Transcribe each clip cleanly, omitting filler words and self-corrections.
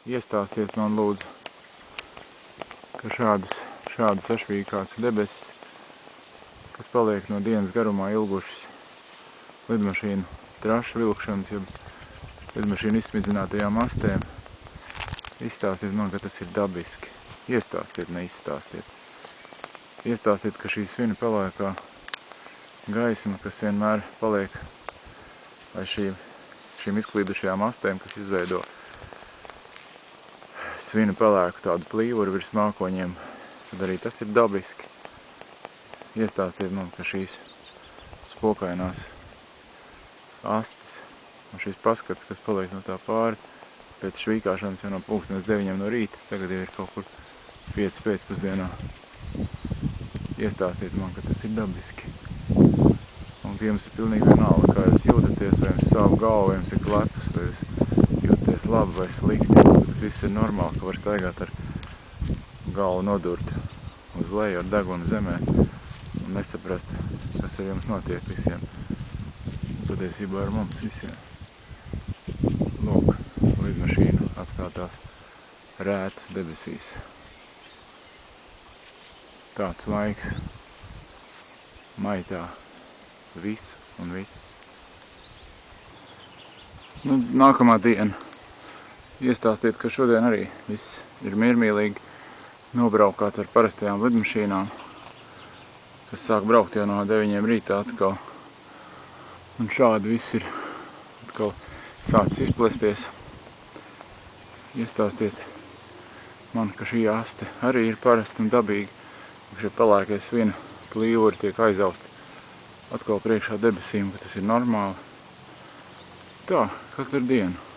Iestāstiet man lūdzu, ka šādas sašvīkātas debesis, kas paliek no dienas garumā ilgušas lidmašīnu trašu vilkšanas, jeb lidmašīnu izsmidzinātajām mastēm, izstāstiet man, ka tas ir dabiski. Iestāstiet, neizstāstiet. Iestāstiet, ka šī svina pelēkā gaisma, kas vienmēr paliek aiz šīm izklīdušajām mastēm, kas izveido svina pelēku tādu plīvuru virs mākoņiem, tad arī tas ir dabiski. Iestāstiet man, ka šīs spokainās astes un šis paskats, kas paliek no tā pāri pēc švīkāšanas jau no pulkstens 9 no rīta, tagad jau ir kaut kur 5 pēcpusdienā. Iestāstiet man, ka tas ir dabiski. Un ka jums ir pilnīgi vienalga, kā jūs jūtaties, vai jums savu galvu, vai jums ir klepus, vai jūs jūtaties labi vai slikti. Tas viss ir normāli, ka var staigāt ar galvu nodurt uz leju ar degunu zemē un nesaprast, kas ar jums notiek visiem. Patiesībā ar mums visiem. Lūk, lidmašīnu atstātās rētas debesīs. Tāds laiks maitā visu un visu. Nākamā diena. Iestāstiet, ka šodien arī viss ir miermīlīgi nobraukāts ar parastajām lidmašīnām, kas sāk braukt jau no 9 rītā atkal. Un šādi viss ir atkal sācis izplesties. Iestāstiet man, ka šī aste arī ir parasta un dabīga. Šie pelēkie svina plīvuri tiek aizausti atkal priekšā debesīm, ka tas ir normāli. Tā, katru dienu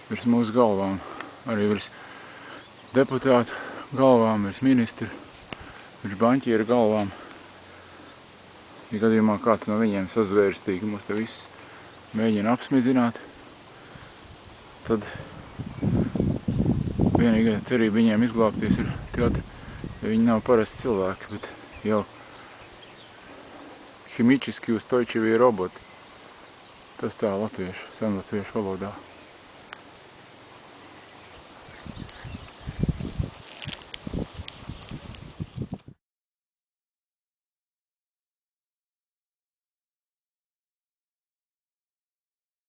virs mūsu galvām, arī virs deputātu galvām, virs ministru, virs baņķieru galvām. Ja gadījumā kāds no viņiem sazvērstīgi mūs te visus mēģina apsmidzināt, tad vienīgā cerība viņiem izglābties ir tad, ja viņi nav parasti cilvēki, bet jau ķimičiski ustойчивые roboti. Tas tā latviešu, senlatviešu valodā.